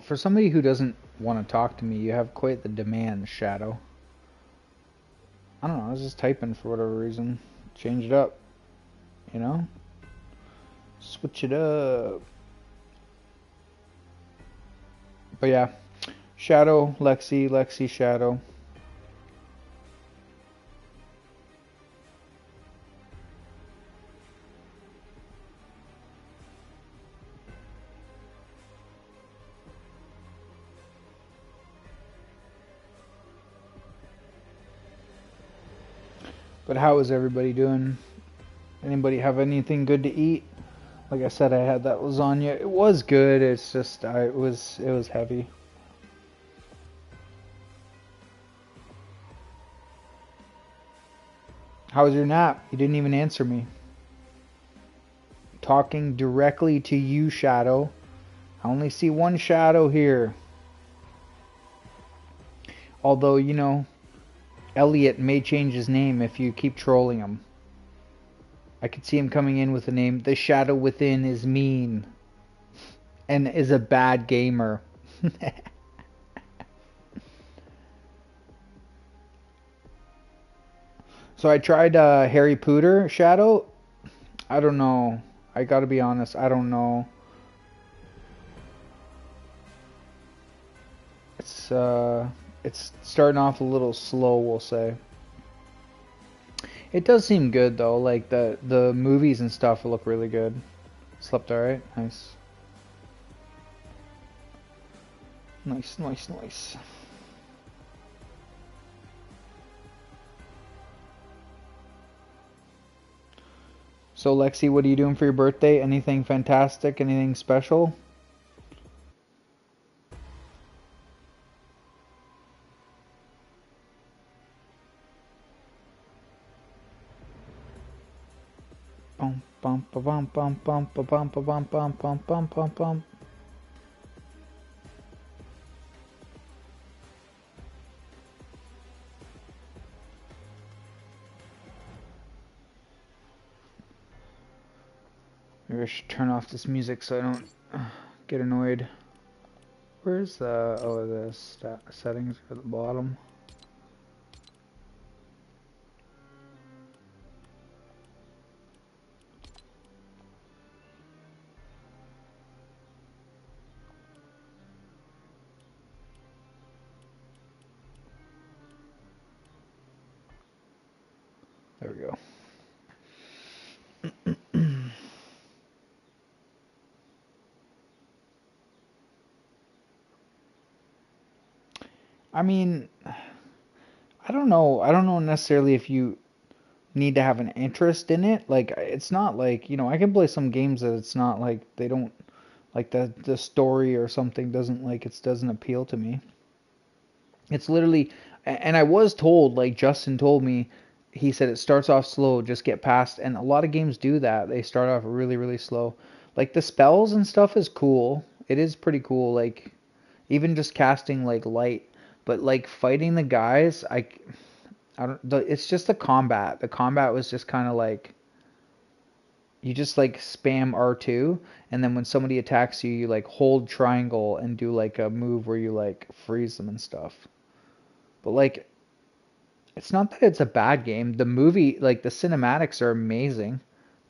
For somebody who doesn't want to talk to me, you have quite the demand, Shadow. I don't know, I was just typing for whatever reason. Change it up, you know? Switch it up. But yeah, Shadow, Lexi, Lexi, Shadow. But how is everybody doing? Anybody have anything good to eat? Like I said, I had that lasagna. It was good. It's just it was heavy. How was your nap? You didn't even answer me. Talking directly to you, Shadow. I only see one Shadow here. Although, Elliot may change his name if you keep trolling him. I could see him coming in with the name The Shadow Within is mean and is a bad gamer. So I tried Harry Potter Shadow. I don't know. I gotta be honest. I don't know. It's it's starting off a little slow, we'll say. It does seem good though. Like the movies and stuff look really good. Slept alright. Nice. Nice, nice, nice. So Lexi, what are you doing for your birthday? Anything fantastic? Anything special? Bum bum ba bum bum bum ba bum ba bum bum bum bum bum bum. Maybe I should turn off this music so I don't get annoyed. Where's the settings at the bottom? There we go. I mean, I don't know. I don't know necessarily if you need to have an interest in it. Like, it's not like, I can play some games that it's not like they don't like the story or something doesn't like it doesn't appeal to me. It's literally, and I was told, like Justin told me, he said it starts off slow, just get past, and a lot of games do that. They start off really, really slow. Like the spells and stuff is cool. It is pretty cool. Like even just casting like light, but like fighting the guys, I don't. It's just the combat. The combat was just kind of like you just like spam R2, and then when somebody attacks you, you like hold triangle and do like a move where you like freeze them and stuff. But like it's not that it's a bad game. The movie, like the cinematics are amazing.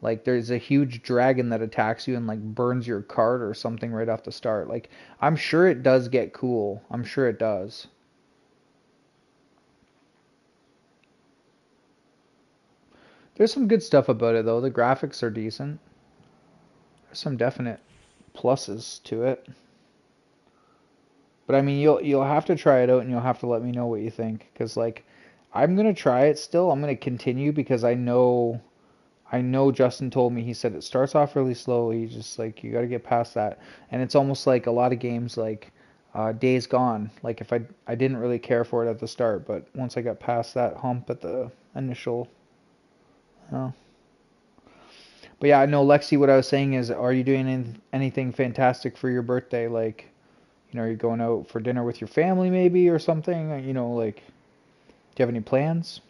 Like there's a huge dragon that attacks you and like burns your cart or something right off the start. Like I'm sure it does get cool. I'm sure it does. There's some good stuff about it though. The graphics are decent. There's some definite pluses to it. But I mean, you'll have to try it out and you'll have to let me know what you think. Cause like, I'm gonna try it still. I'm gonna continue because I know Justin told me he said it starts off really slow. He's just like you got to get past that, and it's almost like a lot of games like Days Gone. Like if I didn't really care for it at the start, but once I got past that hump at the initial, uh, but yeah, no, Lexi. What I was saying is, are you doing anything fantastic for your birthday? Like, are you going out for dinner with your family maybe or something? Like, do you have any plans?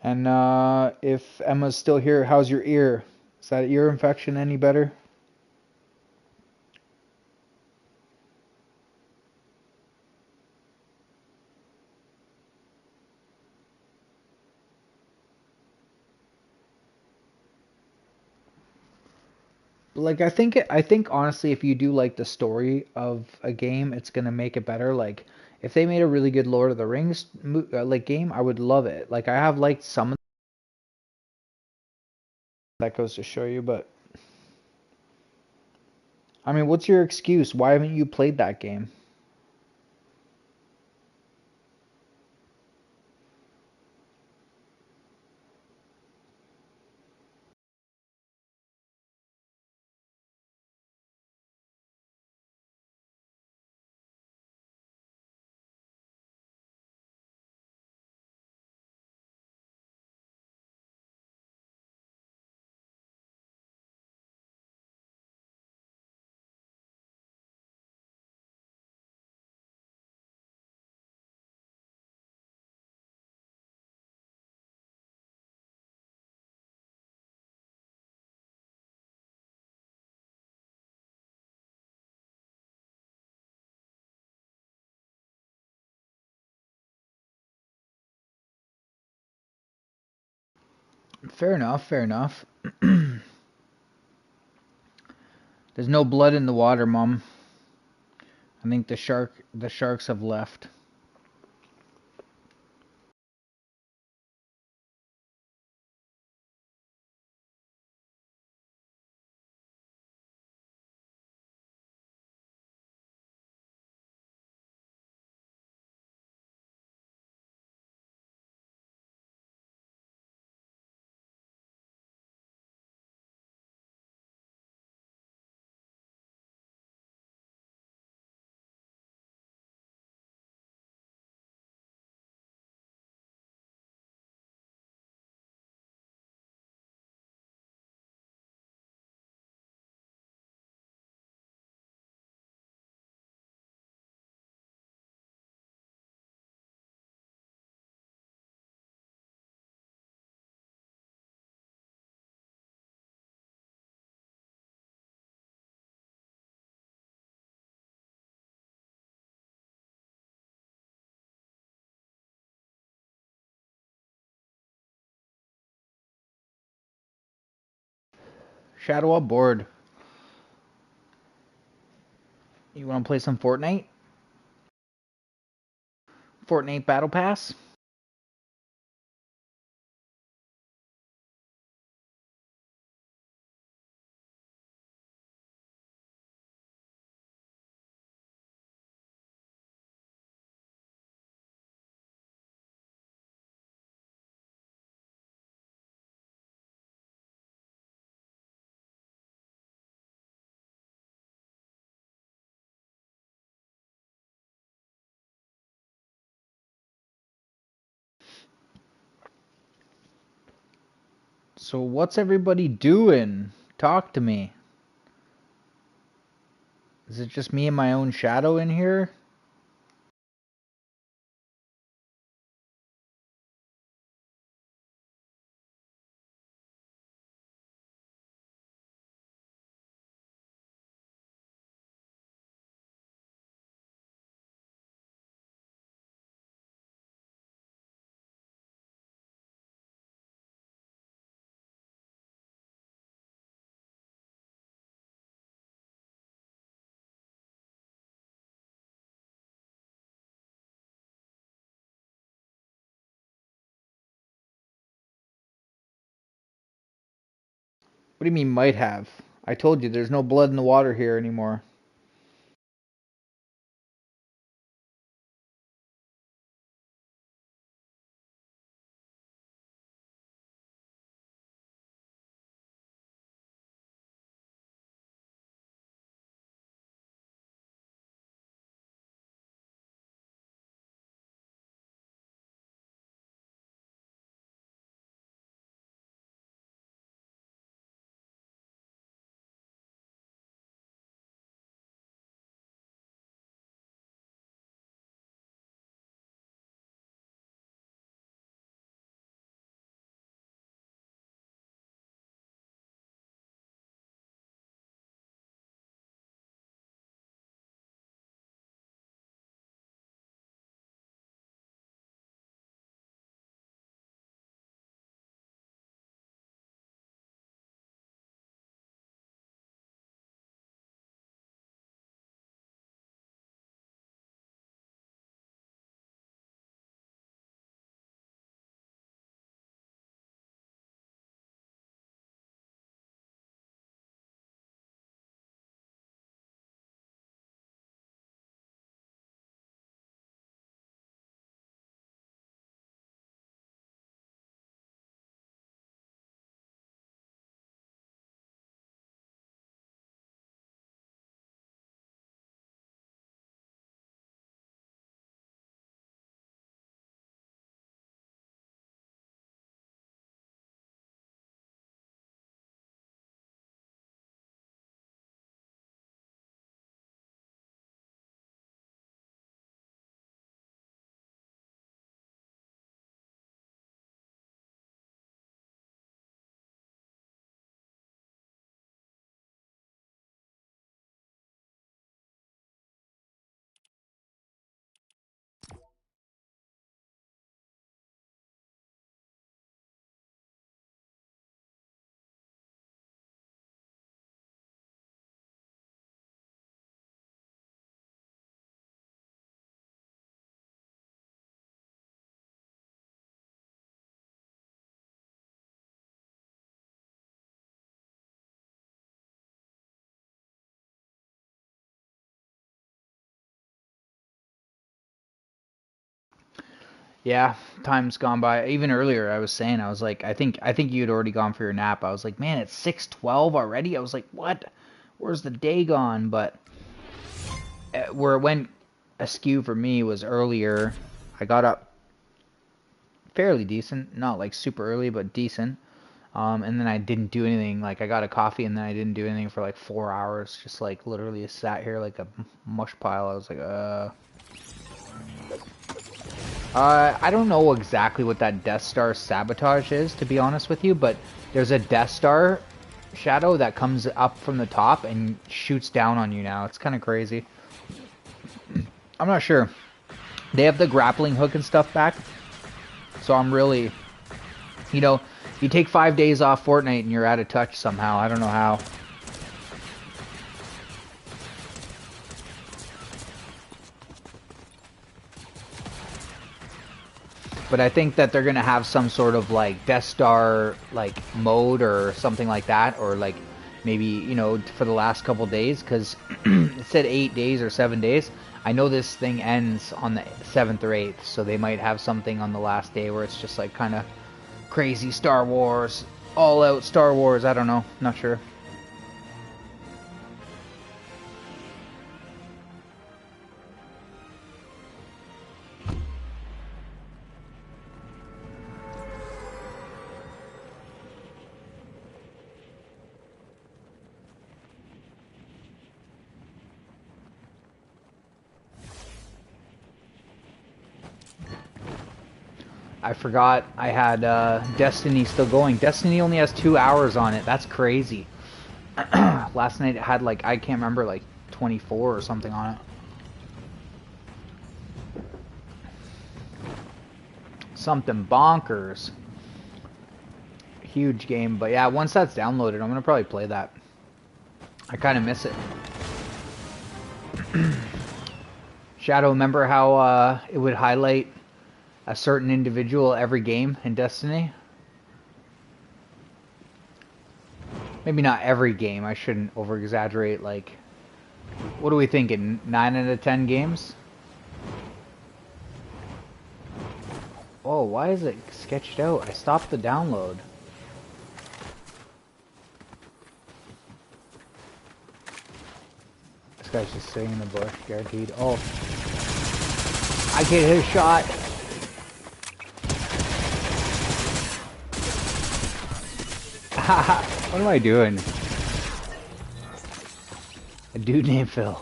And if Emma's still here, how's your ear? Is that ear infection any better? Like I think honestly, if you do like the story of a game, it's gonna make it better. Like if they made a really good Lord of the Rings like game, I would love it. Like I have liked some of that goes to show you, but I mean, what's your excuse? Why haven't you played that game? Fair enough, fair enough. There's no blood in the water, Mom. I think the sharks have left. Shadow up board. You want to play some Fortnite? Fortnite Battle Pass? So what's everybody doing? Talk to me. Is it just me and my own shadow in here? What do you mean might have? I told you there's no blood in the water here anymore. Yeah, time's gone by. Even earlier, I was saying, I was like, I think you'd already gone for your nap. I was like, man, it's 6:12 already. I was like, what? Where's the day gone? But where it went askew for me was earlier. I got up fairly decent, not like super early, but decent. And then I didn't do anything. Like I got a coffee, and then I didn't do anything for like 4 hours. Just like literally sat here like a mush pile. I was like, I don't know exactly what that Death Star sabotage is, to be honest with you, but there's a Death Star shadow that comes up from the top and shoots down on you now. It's kind of crazy. I'm not sure. They have the grappling hook and stuff back, so I'm really, you know, you take 5 days off Fortnite and you're out of touch somehow. I don't know how. But I think that they're gonna have some sort of like Death Star like mode or something like that, or like maybe, you know, for the last couple days, because it said 8 days or 7 days. I know this thing ends on the 7th or 8th, so they might have something on the last day where it's just like kind of crazy Star Wars, all out Star Wars. I don't know, not sure. I forgot I had Destiny still going. Destiny only has 2 hours on it. That's crazy. Last night it had like, I can't remember, like 24 or something on it. Something bonkers. Huge game. But yeah, once that's downloaded, I'm gonna probably play that. I kind of miss it. Shadow, remember how it would highlight a certain individual every game in Destiny? Maybe not every game. I shouldn't over-exaggerate. Like, what are we thinking? 9 out of 10 games? Oh, why is it sketched out? I stopped the download. This guy's just sitting in the bush, guaranteed. Oh, I get his shot. What am I doing? A dude named Phil.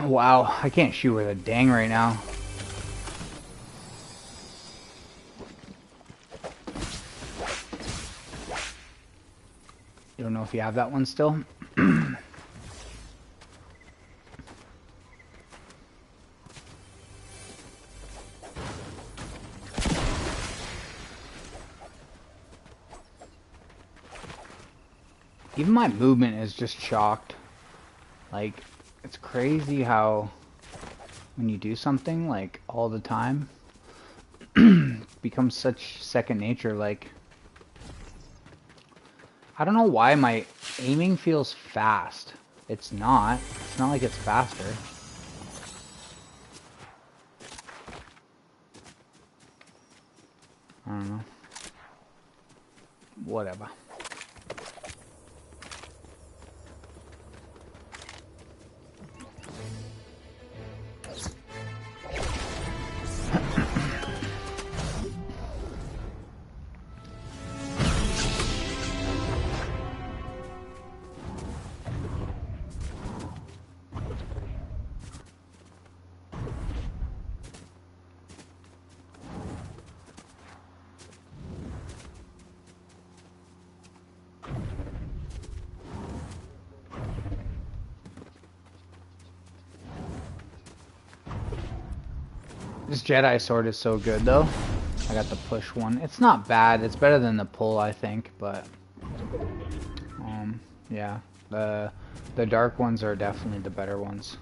Wow, I can't shoot with a dang right now. You don't know if you have that one still? Even my movement is just shocked. Like, it's crazy how when you do something like all the time, it becomes such second nature. Like, I don't know why my aiming feels fast. It's not. It's not like it's faster. I don't know. Whatever. This Jedi sword is so good, though. I got the push one. It's not bad. It's better than the pull, I think, but yeah, the dark ones are definitely the better ones.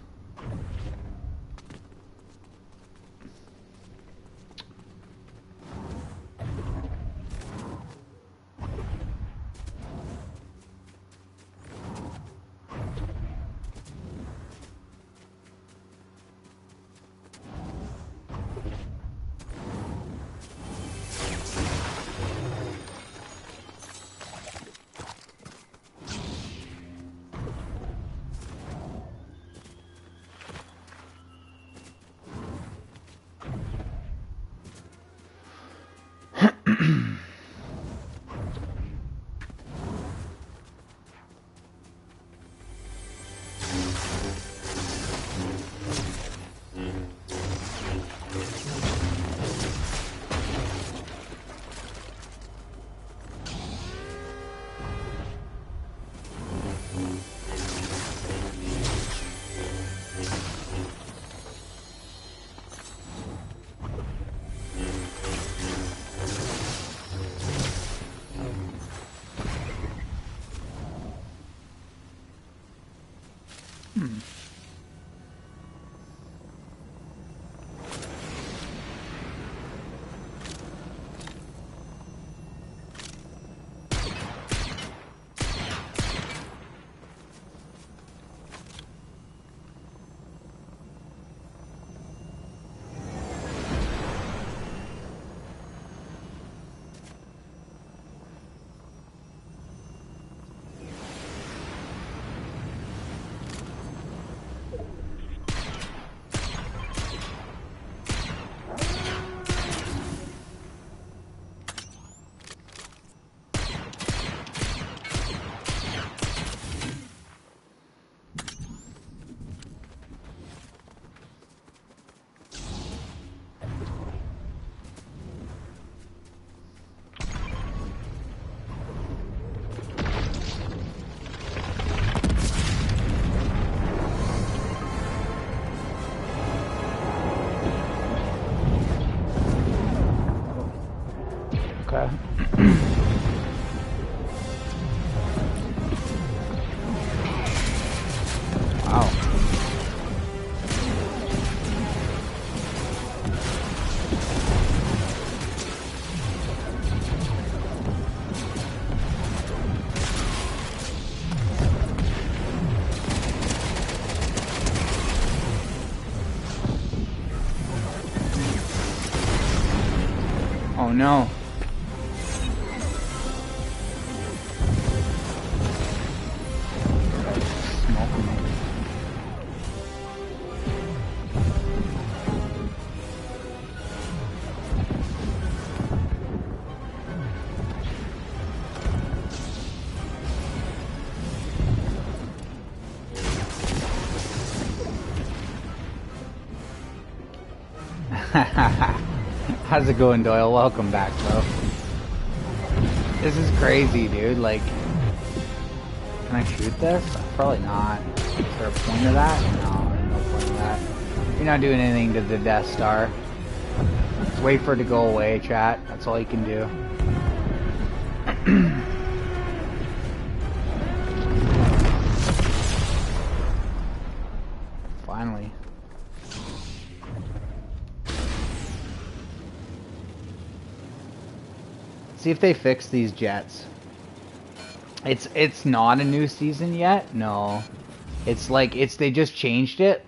Okay. Wow. Oh no. Smoking me. How's it going, Doyle? Welcome back, bro. This is crazy, dude. Like, can I shoot this? Probably not. Is there a point of that? No, there's no point of that. You're not doing anything to the Death Star. Just wait for it to go away, chat. That's all you can do. Finally. See if they fix these jets. It's not a new season yet. No, it's like they just changed it.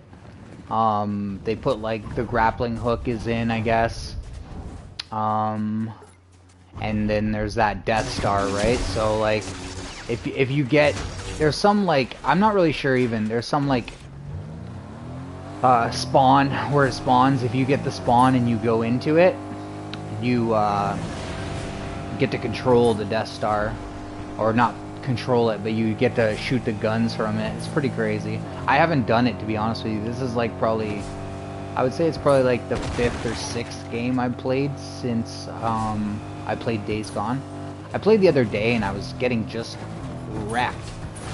They put like the grappling hook is in, I guess. And then there's that Death Star, right? So like, if you get, there's some like, I'm not really sure even. There's some like spawn where it spawns. If you get the spawn and you go into it, you get to control the Death Star, or not control it, but you get to shoot the guns from it. It's pretty crazy. I haven't done it, to be honest with you. This is like probably, I would say it's probably like the 5th or 6th game I've played since I played Days Gone. I played the other day and I was getting just wrecked,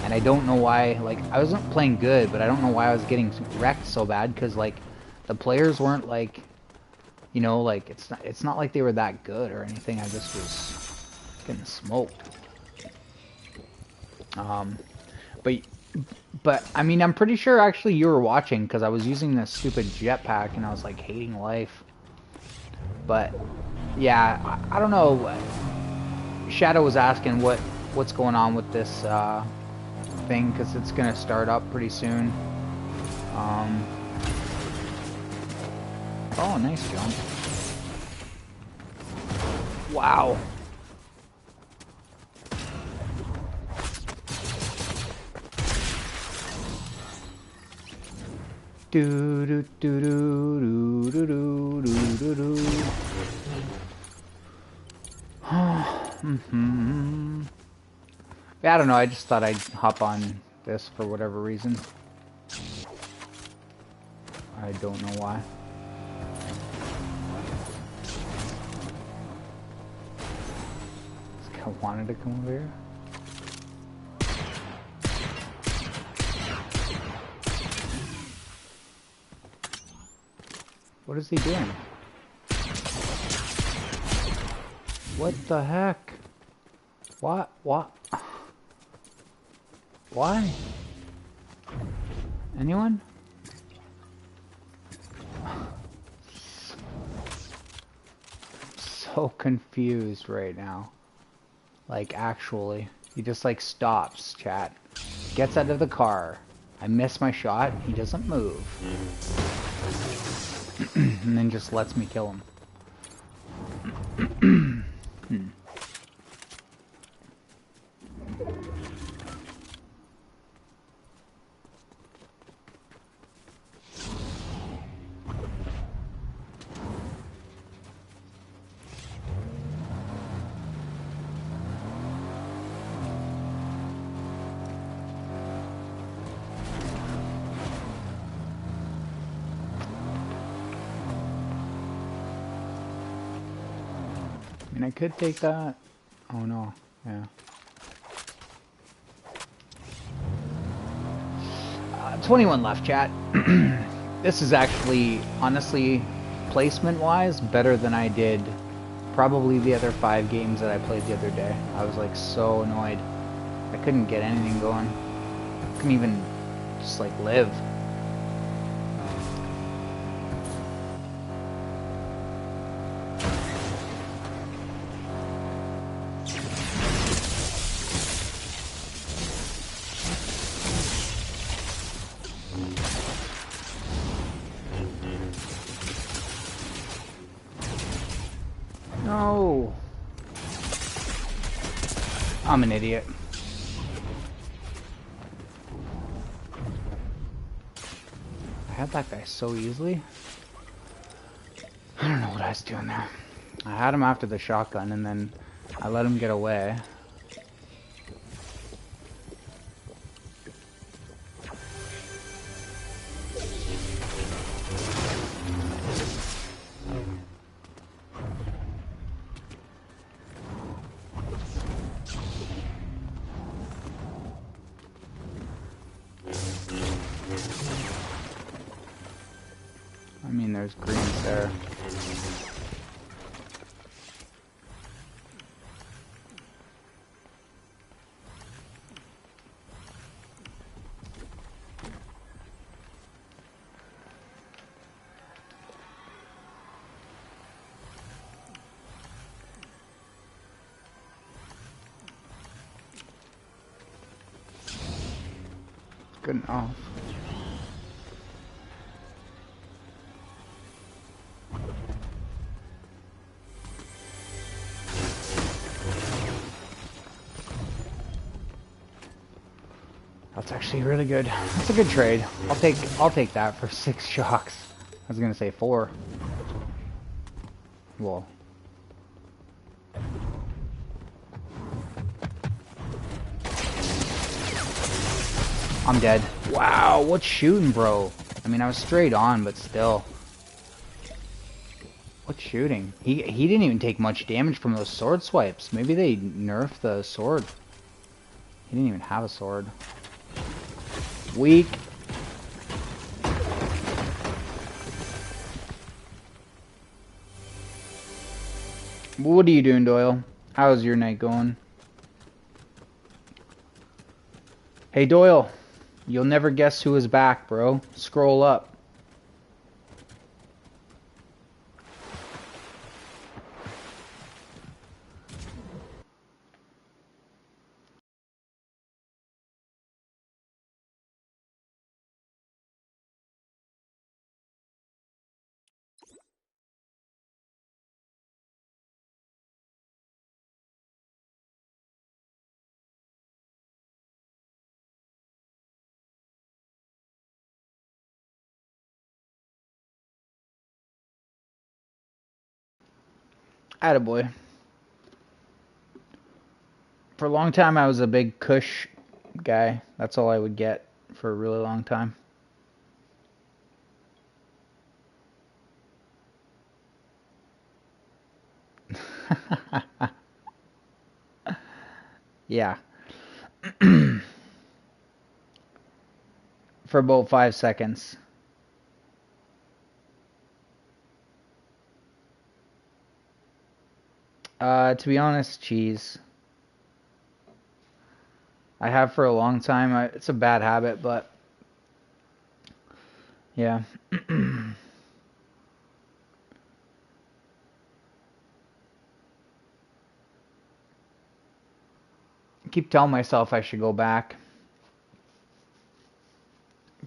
and I don't know why. Like, I wasn't playing good, but I don't know why I was getting wrecked so bad, because like the players weren't like, you know, like it's not like they were that good or anything. I just was getting smoked. But I mean, I'm pretty sure actually you were watching, because I was using this stupid jetpack and I was like hating life. But yeah, I don't know. Shadow was asking what's going on with this thing, because it's gonna start up pretty soon. Oh, nice jump. Wow. Do do do do do do do do do. Yeah, I don't know. I just thought I'd hop on this for whatever reason. I don't know why. This guy wanted to come over here. What is he doing? What the heck? What? Why? Anyone? So confused right now. Like, actually. He just, like, stops, chat. Gets out of the car. I miss my shot. He doesn't move. And then just lets me kill him. I mean, I could take that. Oh no, yeah. 21 left, chat. This is actually, honestly, placement-wise, better than I did probably the other 5 games that I played the other day. I was like so annoyed. I couldn't get anything going. I couldn't even just like live. No. I'm an idiot. I had that guy so easily. I don't know what I was doing there. I had him after the shotgun and then I let him get away. I mean, there's greens there. Good enough. That's actually really good. That's a good trade. I'll take that for 6 shocks. I was gonna say 4. Well. I'm dead. Wow, what's shooting, bro? I mean, I was straight on, but still. What's shooting? He didn't even take much damage from those sword swipes. Maybe they nerfed the sword. He didn't even have a sword. Weak. What are you doing, Doyle? How's your night going? Hey, Doyle. You'll never guess who is back, bro. Scroll up. Attaboy. For a long time, I was a big Kush guy. That's all I would get for a really long time. Yeah. For about 5 seconds. To be honest, cheese. I have for a long time. It's a bad habit, but Yeah. I keep telling myself I should go back.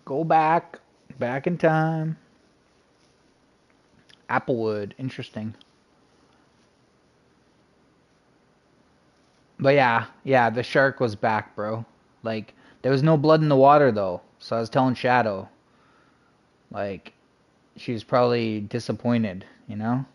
Go back. Back in time. Applewood. Interesting. But yeah, the shark was back, bro. Like, there was no blood in the water, though. So I was telling Shadow, like, she was probably disappointed, you know?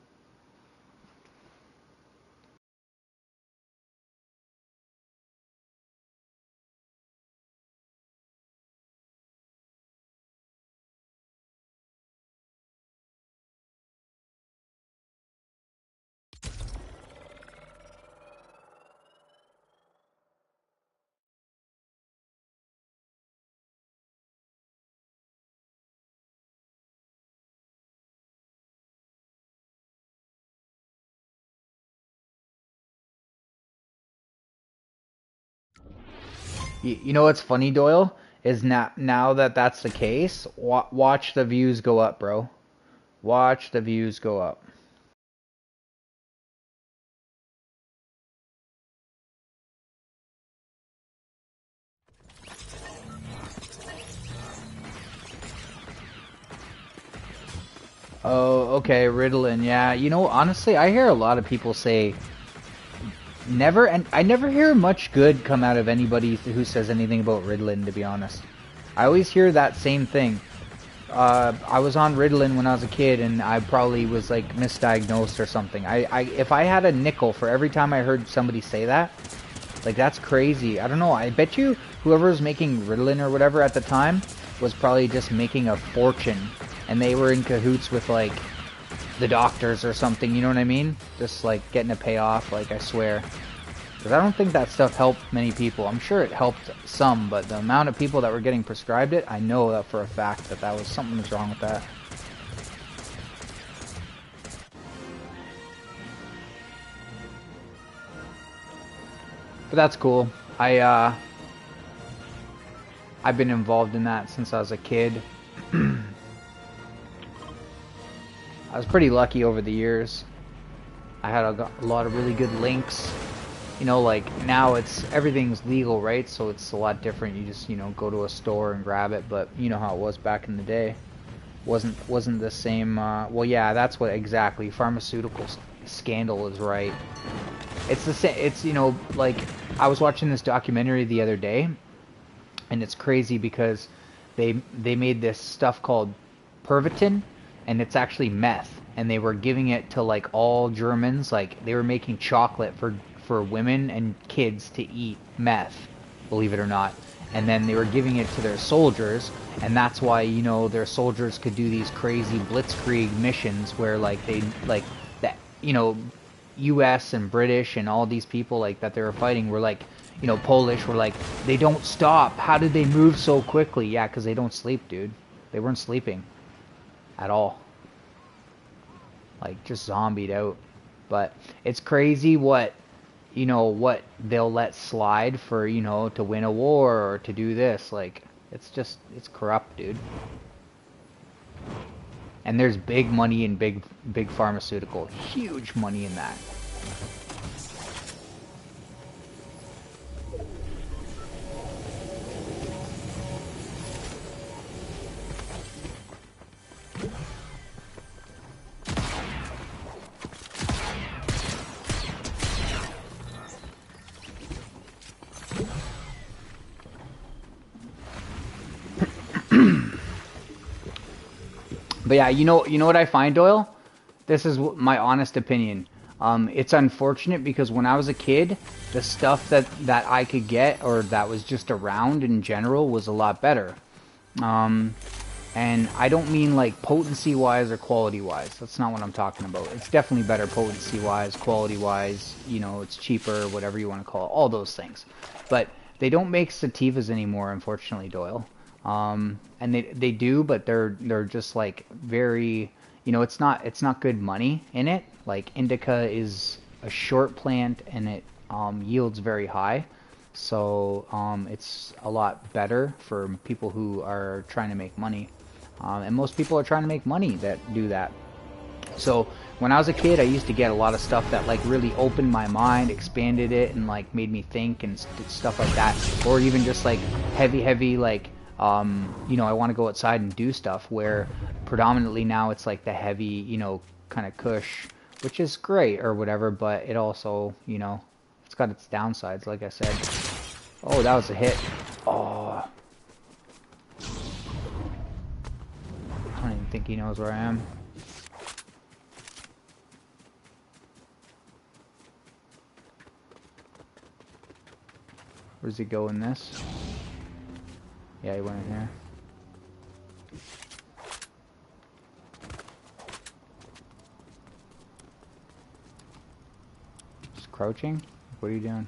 You know what's funny, Doyle? Is now that that's the case, watch the views go up, bro. Watch the views go up. Oh, okay, Ritalin. Yeah, you know, honestly, I hear a lot of people say never, and I never hear much good come out of anybody who says anything about Ritalin, to be honest. I always hear that same thing. I was on Ritalin when I was a kid, and I probably was like misdiagnosed or something. If I had a nickel for every time I heard somebody say that, like that's crazy. I don't know. I bet you whoever was making Ritalin or whatever at the time was probably just making a fortune, and they were in cahoots with like the doctors or something. You know what I mean? Just like getting a payoff. Like I swear. Because I don't think that stuff helped many people. I'm sure it helped some, but the amount of people that were getting prescribed it, I know that for a fact that that was something was wrong with that. But that's cool. I've been involved in that since I was a kid. I was pretty lucky over the years. I had a lot of really good links. You know, like now everything's legal, right? So it's a lot different. You just, go to a store and grab it, but you know how it was back in the day. Wasn't the same well, yeah, that's what exactly. Pharmaceutical scandal is right. It's the same. It's, like I was watching this documentary the other day, and it's crazy because they made this stuff called Pervitin, and it's actually meth, and they were giving it to like all Germans. Like they were making chocolate for women and kids to eat meth, believe it or not. And then they were giving it to their soldiers, and that's why, their soldiers could do these crazy blitzkrieg missions where like they like that, US and British and all these people like that they were fighting were like, Polish were like, they don't stop. How did they move so quickly? Yeah, because they don't sleep, dude. They weren't sleeping at all. Like just zombied out. But it's crazy what they'll let slide for, to win a war or to do this. Like it's corrupt, dude. And there's big money in big pharmaceutical. Huge money in that. But yeah, you know what I find, Doyle? This is my honest opinion. It's unfortunate because when I was a kid, the stuff that I could get or that was just around in general was a lot better. Um, and I don't mean like potency wise or quality wise. That's not what I'm talking about. It's definitely better potency wise, quality wise. It's cheaper, whatever you want to call it. All those things. But they don't make sativas anymore, unfortunately, Doyle. And they do, but they're just like very, it's not good money in it. Like indica is a short plant and it yields very high, so it's a lot better for people who are trying to make money. And most people are trying to make money that do that. So when I was a kid, I used to get a lot of stuff that like really opened my mind, expanded it, and like made me think and stuff like that. Or even just like heavy like I want to go outside and do stuff. Where predominantly now it's like the heavy, kind of cush, which is great or whatever. But it also, it's got its downsides. Like I said. Oh, that was a hit. Oh, I don't even think he knows where I am. Where's he go in this? Yeah, he went in here. Just crouching? What are you doing?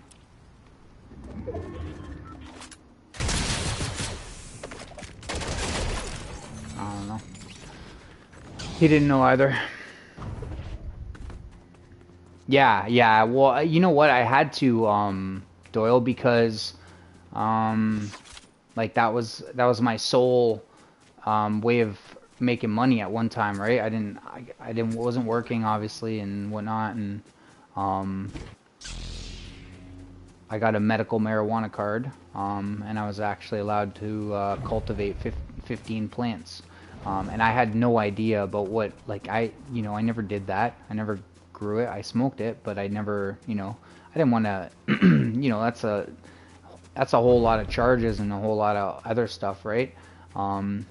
I don't know. He didn't know either. Yeah. Well, you know what? I had to, Doyle, because, um, like that was my sole, way of making money at one time, right? I wasn't working obviously and whatnot, and, um, I got a medical marijuana card, and I was actually allowed to cultivate 15 plants. And I had no idea about what, like, I never did that. I never grew it. I smoked it, but I never, I didn't want to, that's a whole lot of charges and a whole lot of other stuff, right? Um,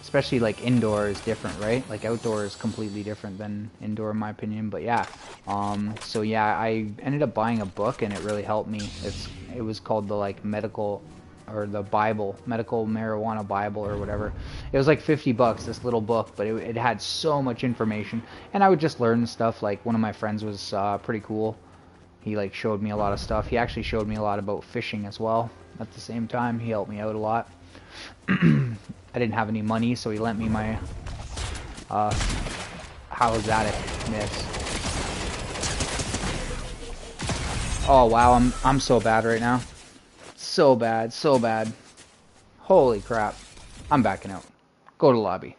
Especially like indoor is different, right? Like outdoor is completely different than indoor in my opinion. But yeah, so yeah, I ended up buying a book and it really helped me. It was called the like medical or the Bible, medical marijuana Bible or whatever. It was like 50 bucks, this little book, but it had so much information, and I would just learn stuff. Like one of my friends was pretty cool. He like showed me a lot of stuff. He actually showed me a lot about fishing as well. At the same time, he helped me out a lot. I didn't have any money, so he lent me my, how is that a miss? Oh wow, I'm so bad right now. So bad, so bad. Holy crap. I'm backing out. Go to lobby.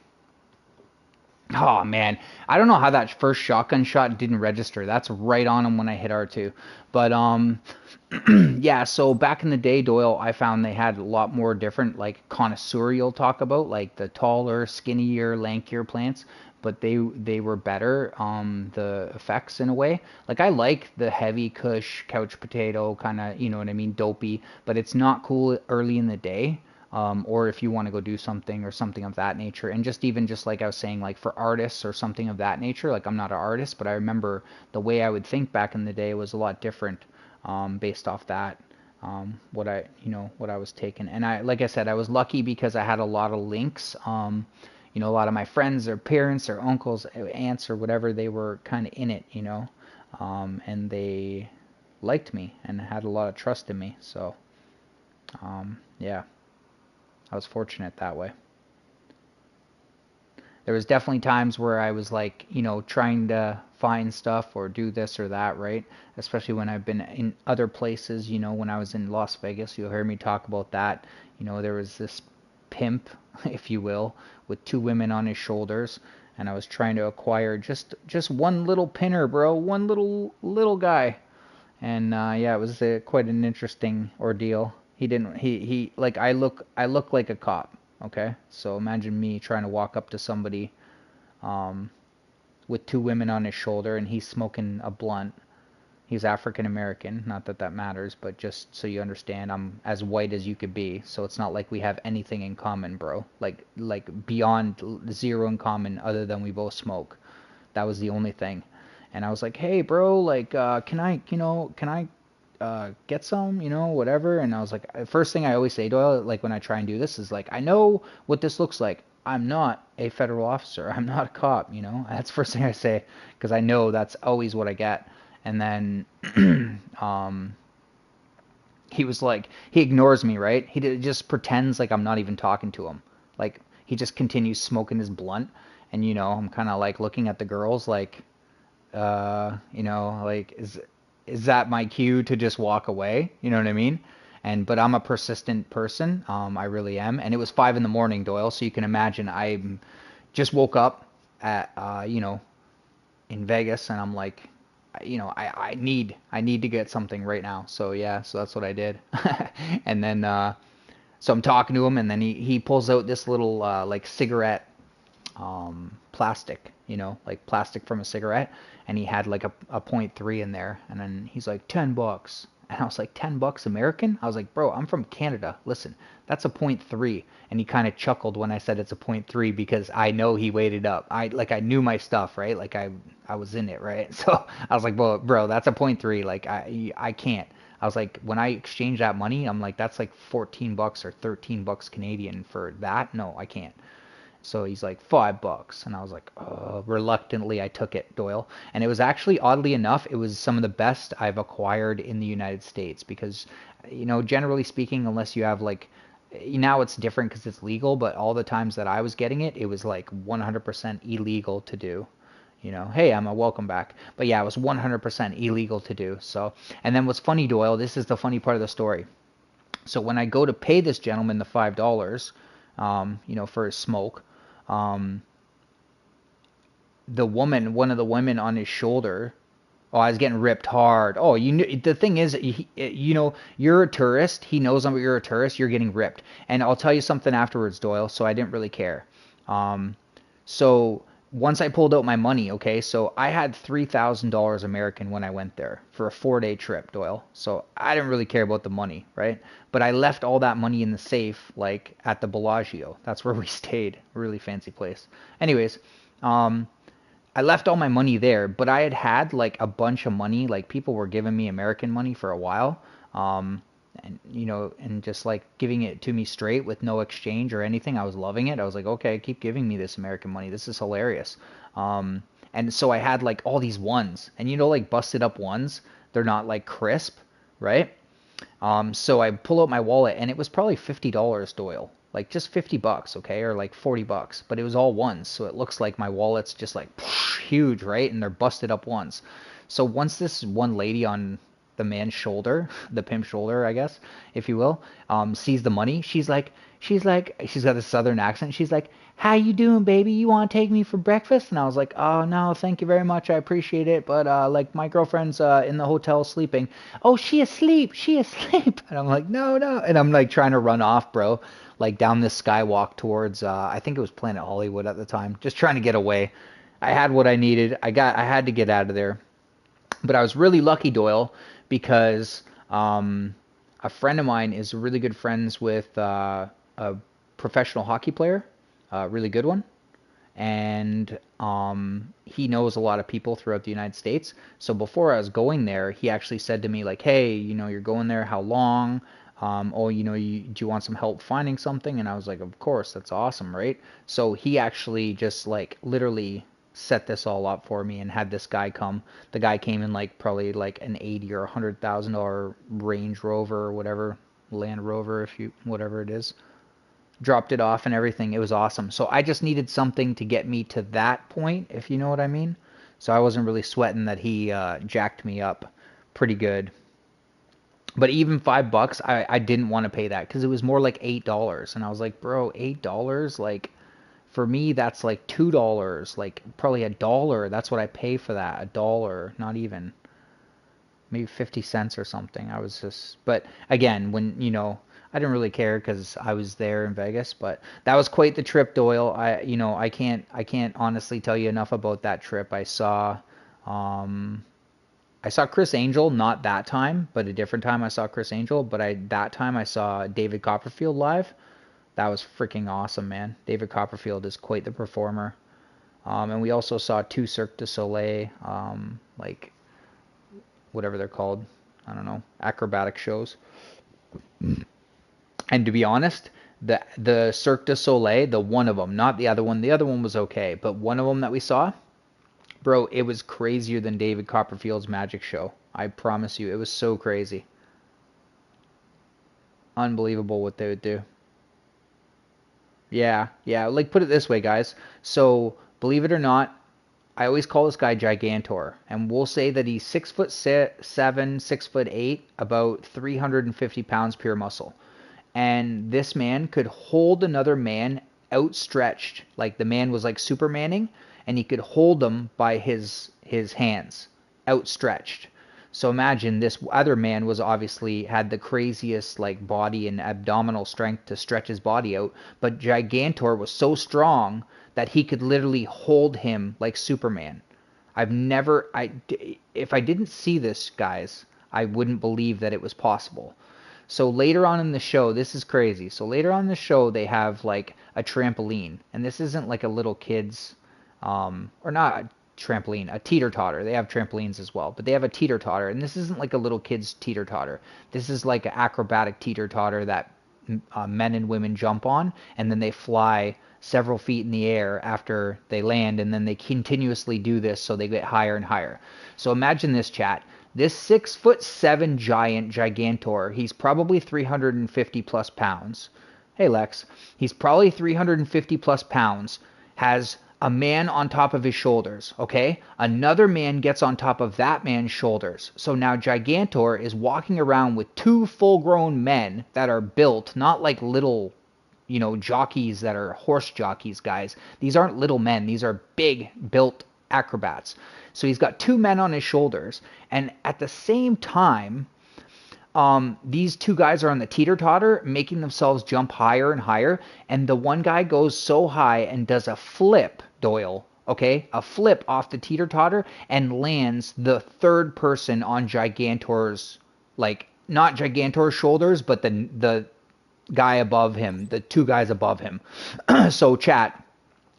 Oh man, I don't know how that first shotgun shot didn't register. That's right on him when I hit R2. But yeah, so back in the day, Doyle, I found they had a lot more different like connoisseurial talk about, like the taller, skinnier, lankier plants, but they were better, the effects in a way. Like I like the heavy kush couch potato kind of, you know what I mean, dopey, but it's not cool early in the day. Or if you want to go do something or something of that nature. And just even just like I was saying, like for artists or something of that nature, like I'm not an artist, but I remember the way I would think back in the day was a lot different, based off that, what I was taking. And like I said, I was lucky because I had a lot of links. A lot of my friends, their parents, their uncles, aunts, or whatever, they were kind of in it, and they liked me and had a lot of trust in me. So, yeah. I was fortunate that way. There was definitely times where I was like, trying to find stuff or do this or that, right? Especially when I've been in other places, when I was in Las Vegas, you'll hear me talk about that. There was this pimp, if you will, with two women on his shoulders, and I was trying to acquire just one little pinner, bro, one little guy. And yeah, it was quite an interesting ordeal. He didn't. He like I look like a cop. Okay, so imagine me trying to walk up to somebody, um, with two women on his shoulder, and he's smoking a blunt. He's African American. Not that that matters, but just so you understand, I'm as white as you could be. So it's not like we have anything in common, bro. Like beyond zero in common, other than we both smoke. That was the only thing. And I was like, hey, bro, like, can I get some, whatever. And I was like, first thing I always say, Doyle, like when I try and do this is like, I know what this looks like. I'm not a federal officer. I'm not a cop, That's the first thing I say because I know that's always what I get. And then um, he was like, he ignores me, right? Just pretends like I'm not even talking to him. Like he just continues smoking his blunt. And, I'm kind of like looking at the girls like, like is that my cue to just walk away? You know what I mean? But I'm a persistent person. I really am. And it was 5 in the morning, Doyle. So you can imagine I just woke up at in Vegas, and I'm like, I need to get something right now. So yeah, so that's what I did. And then so I'm talking to him, and then he pulls out this little like cigarette plastic, like plastic from a cigarette, and he had like a point .3 in there, and then he's like $10, and I was like $10 American. I was like, bro, I'm from Canada. Listen, that's a point .3, and he kind of chuckled when I said it's a point .3 because I know he weighed it up. I knew my stuff, right? Like I was in it, right? So I was like, bro, that's a point .3. Like I can't. I was like, when I exchange that money, I'm like, that's like $14 or $13 Canadian for that. No, I can't. So he's like, $5. And I was like, reluctantly, I took it, Doyle. And it was actually, oddly enough, it was some of the best I've acquired in the United States because, generally speaking, unless you have like, now it's different because it's legal, but all the times that I was getting it, it was like 100% illegal to do. Hey, I'm a welcome back. But yeah, it was 100% illegal to do. So, and then what's funny, Doyle, this is the funny part of the story. So when I go to pay this gentleman the $5, for his smoke, um, one of the women on his shoulder. Oh, I was getting ripped hard. Oh, the thing is, you're a tourist. He knows you're a tourist. You're getting ripped. And I'll tell you something afterwards, Doyle. So I didn't really care. Um, so once I pulled out my money, okay, so I had $3,000 American when I went there for a 4-day trip, Doyle. So I didn't really care about the money, right? But I left all that money in the safe, like at the Bellagio. That's where we stayed. Really fancy place. Anyways, um, I left all my money there, but I had like a bunch of money. Like people were giving me American money for a while. Um, and just like giving it to me straight with no exchange or anything. I was loving it. I was like, okay, keep giving me this American money. This is hilarious. Um, and so I had like all these ones, and like busted up ones. They're not like crisp, right? So I pull out my wallet, and it was probably $50, Doyle. Like just $50, okay, or like $40, but it was all ones, so it looks like my wallet's just like huge, right? And they're busted up ones. So once this one lady on the man's shoulder, the pimp shoulder, I guess, if you will, sees the money, she's got a southern accent. She's like, "How you doing, baby? You want to take me for breakfast?" And I was like, "Oh no, thank you very much. I appreciate it, but like my girlfriend's in the hotel sleeping." "Oh, she asleep. She asleep." And I'm like, "No, no." And I'm like trying to run off, bro, like down this skywalk towards I think it was Planet Hollywood at the time, just trying to get away. I had what I needed. I had to get out of there. But I was really lucky, Doyle, because a friend of mine is really good friends with a professional hockey player, a really good one, and he knows a lot of people throughout the United States. So before I was going there, he actually said to me like, "Hey, you're going there. How long? Oh, do you want some help finding something?" And I was like, "Of course, that's awesome, right?" So he actually just like literally set this all up for me and had this guy come. The guy came in like probably like an 80 or $100,000 Range Rover or whatever, Land Rover, if you whatever it is, dropped it off and everything. It was awesome. So I just needed something to get me to that point, if you know what I mean. So I wasn't really sweating that he jacked me up pretty good. But even $5, I didn't want to pay that because it was more like $8, and I was like, bro, $8, like for me that's like $2, like probably $1. That's what I pay for that, $1, not even maybe 50 cents or something. I was just, but again, when I didn't really care because I was there in Vegas, but that was quite the trip, Doyle. I can't honestly tell you enough about that trip. Um, I saw Chris Angel, not that time, but a different time I saw Chris Angel, but that time I saw David Copperfield live. That was freaking awesome, man. David Copperfield is quite the performer. And we also saw two Cirque du Soleil, like whatever they're called. I don't know, acrobatic shows. And to be honest, the Cirque du Soleil, the one of them, not the other one was okay, but one of them that we saw, bro, it was crazier than David Copperfield's magic show. I promise you, it was so crazy. Unbelievable what they would do. Yeah, yeah. Like put it this way, guys. So believe it or not, I always call this guy Gigantor, and we'll say that he's 6'7", 6'8", about 350 pounds pure muscle. And this man could hold another man outstretched, like the man was like Supermaning, and he could hold him by his hands outstretched. So imagine this other man was obviously had the craziest like body and abdominal strength to stretch his body out, but Gigantor was so strong that he could literally hold him like Superman. I've never I if I didn't see this, guys, I wouldn't believe that it was possible. So later on in the show, this is crazy. So later on in the show, they have like a trampoline, and this isn't like a little kid's, or not a trampoline, a teeter totter. They have trampolines as well, but they have a teeter totter, and this isn't like a little kid's teeter totter. This is like an acrobatic teeter totter that men and women jump on, and then they fly several feet in the air after they land, and then they continuously do this so they get higher and higher. So imagine this, chat. This 6'7" giant Gigantor, he's probably 350 plus pounds. Hey Lex, he's probably 350 plus pounds, has a man on top of his shoulders, okay? Another man gets on top of that man's shoulders. So now Gigantor is walking around with two full-grown men that are built, not like little, jockeys that are horse jockeys, guys. These aren't little men. These are big, built acrobats. So he's got two men on his shoulders, and at the same time, these two guys are on the teeter totter, making themselves jump higher and higher. And the one guy goes so high and does a flip, Doyle, okay, a flip off the teeter totter and lands the third person on Gigantor's, like not Gigantor's shoulders, but the guy above him, the two guys above him. So, chat,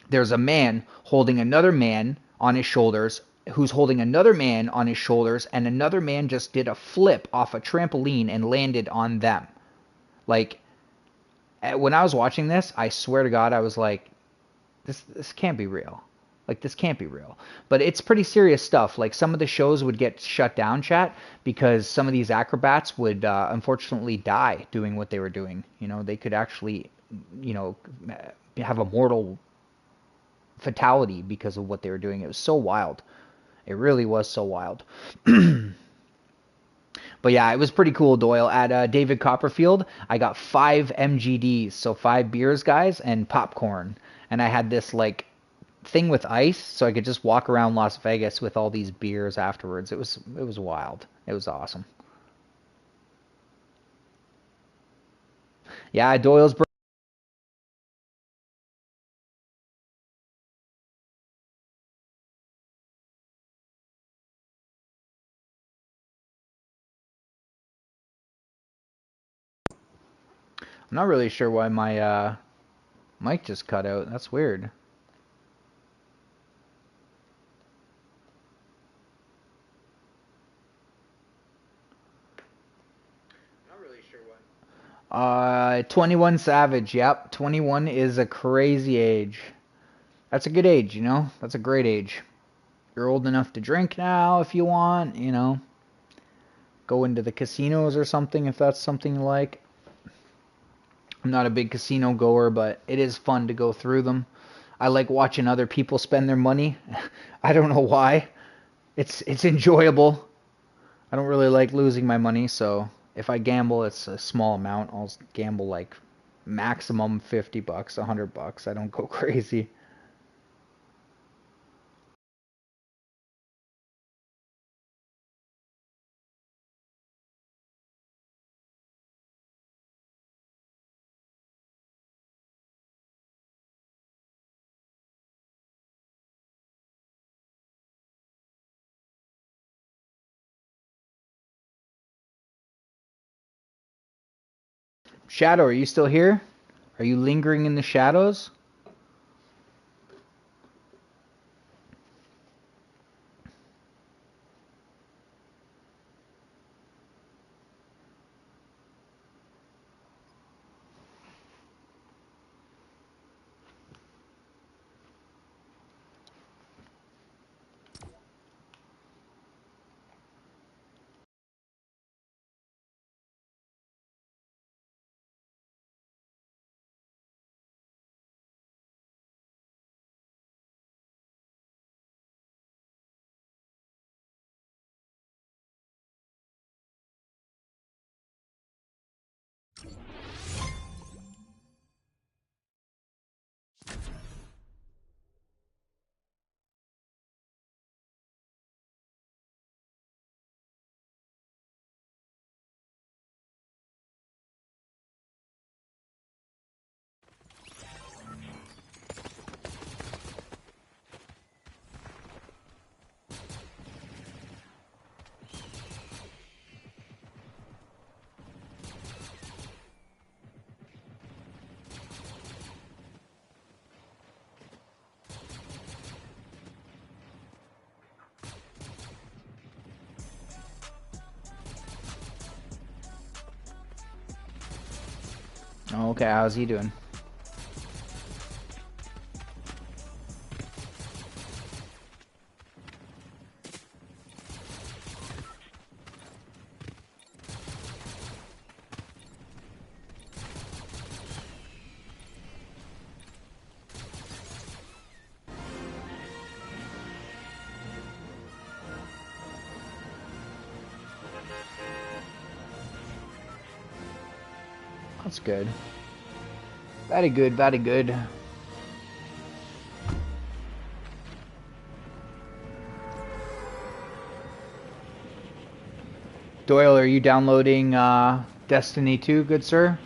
there's a man holding another man on his shoulders who's holding another man on his shoulders, and another man just did a flip off a trampoline and landed on them. Like, when I was watching this, I swear to God, I was like, this can't be real. Like, this can't be real. But it's pretty serious stuff. Like, some of the shows would get shut down, chat, because some of these acrobats would unfortunately die doing what they were doing. They could actually, have a mortal fatality because of what they were doing. It was so wild. It really was so wild. But yeah, it was pretty cool, Doyle. At David Copperfield, I got 5 MGDs, so 5 beers, guys, and popcorn. And I had this like thing with ice, so I could just walk around Las Vegas with all these beers afterwards. It was wild. It was awesome. Yeah, Doyle's. I'm not really sure why my mic just cut out. That's weird. Not really sure why. 21 Savage. Yep, 21 is a crazy age. That's a good age. That's a great age. You're old enough to drink now if you want. Go into the casinos or something if that's something you like. I'm not a big casino goer, but it is fun to go through them. I like watching other people spend their money. I don't know why. It's enjoyable. I don't really like losing my money, so if I gamble, it's a small amount. I'll gamble like maximum $50, $100. I don't go crazy. Shadow, are you still here? Are you lingering in the shadows? Okay, how's he doing? That's good. Very good, very good. Doyle, are you downloading Destiny 2, good sir?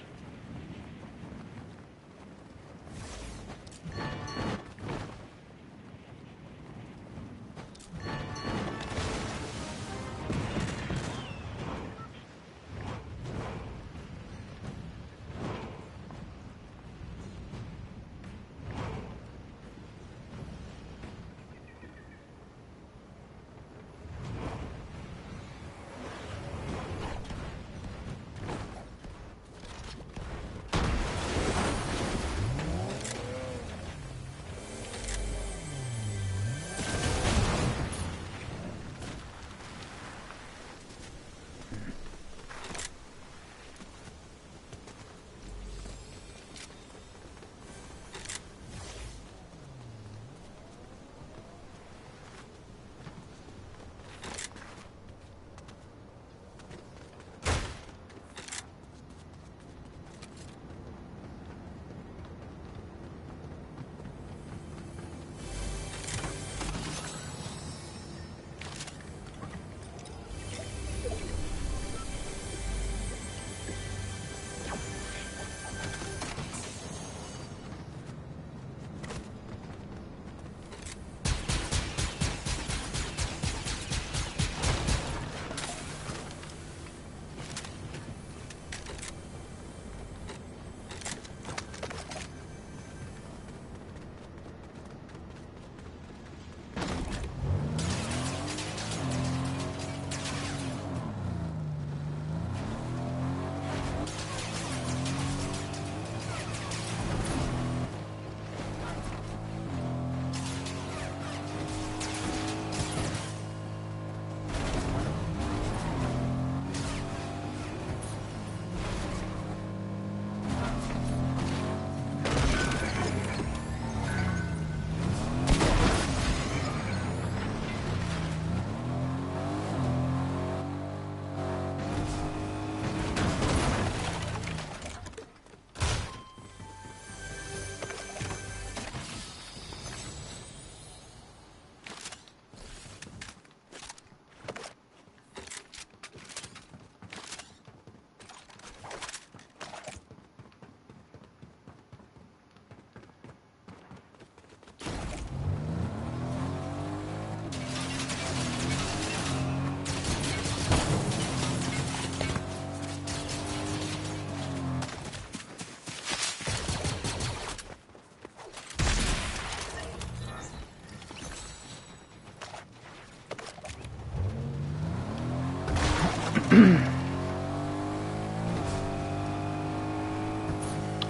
I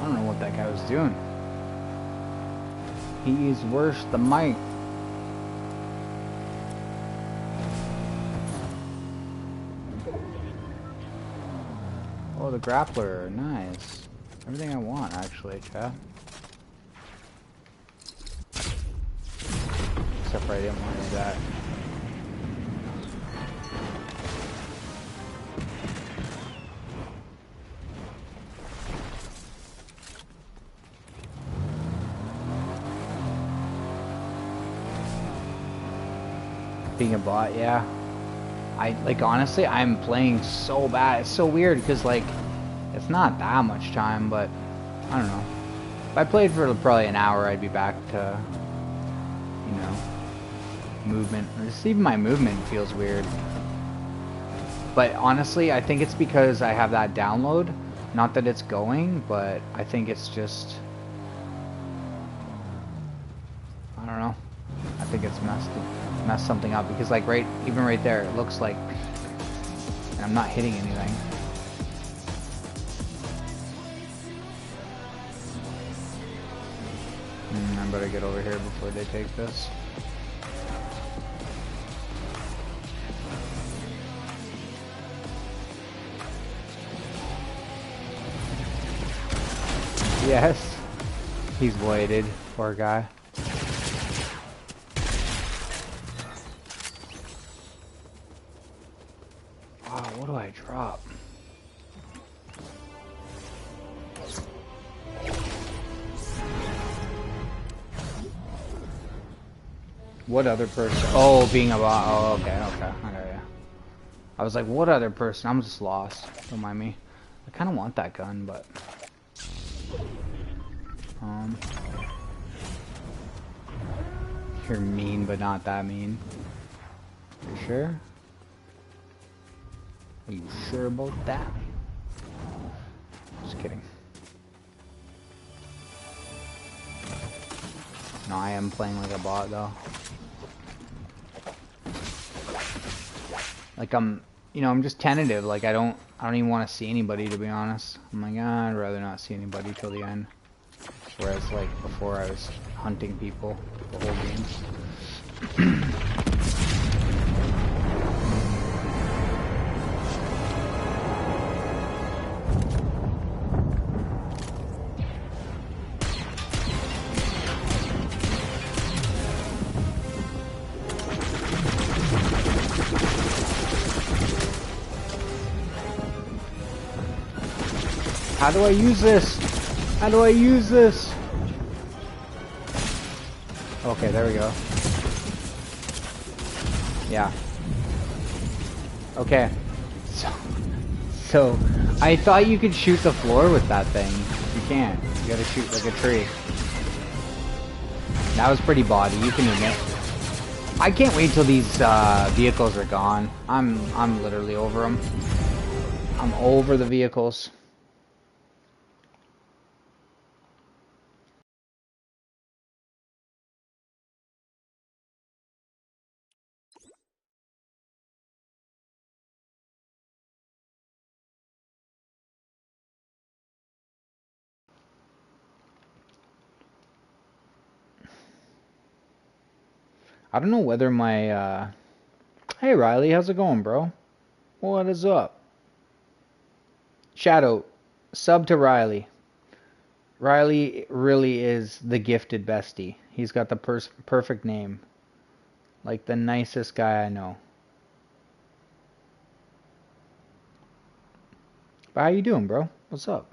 don't know what that guy was doing. He is worse than Mike. Oh, the grappler. Nice. Everything I want, actually, chat. Except for I didn't want to do that. Being a bot, yeah. Honestly, I'm playing so bad. It's so weird because, like, it's not that much time, but I don't know. If I played for probably an hour, I'd be back to, you know, movement. Or just even my movement feels weird. But honestly, I think it's because I have that download. Not that it's going, but I think it's just, I don't know. I think it's messed something up because, like, even right there, it looks like I'm not hitting anything. better get over here before they take this. Yes. He's waited, poor guy. Wow, what do I drop? What other person? Oh, being a bot. Oh, okay. Yeah. I was like, what other person? I'm just lost. Don't mind me. I kind of want that gun, but you're mean, but not that mean. You sure? Are you sure about that? Just kidding. No, I am playing like a bot though. Like I'm just tentative. Like I don't even want to see anybody, to be honest. I'm like, I'd rather not see anybody till the end. Whereas like before I was hunting people the whole game. How do I use this? How do I use this? Okay, there we go. Yeah. Okay. So I thought you could shoot the floor with that thing. You can't. You gotta shoot like a tree. That was pretty body, you can admit. I can't wait till these vehicles are gone. I'm literally over them. I'm over the vehicles. I don't know whether my hey Riley, how's it going, bro? What is up? Shadow, sub to Riley. Riley really is the gifted bestie. He's got the perfect name. Like the nicest guy I know. But how you doing, bro? What's up?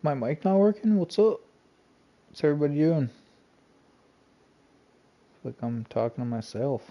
My mic not working? What's up? What's everybody doing? Like I'm talking to myself.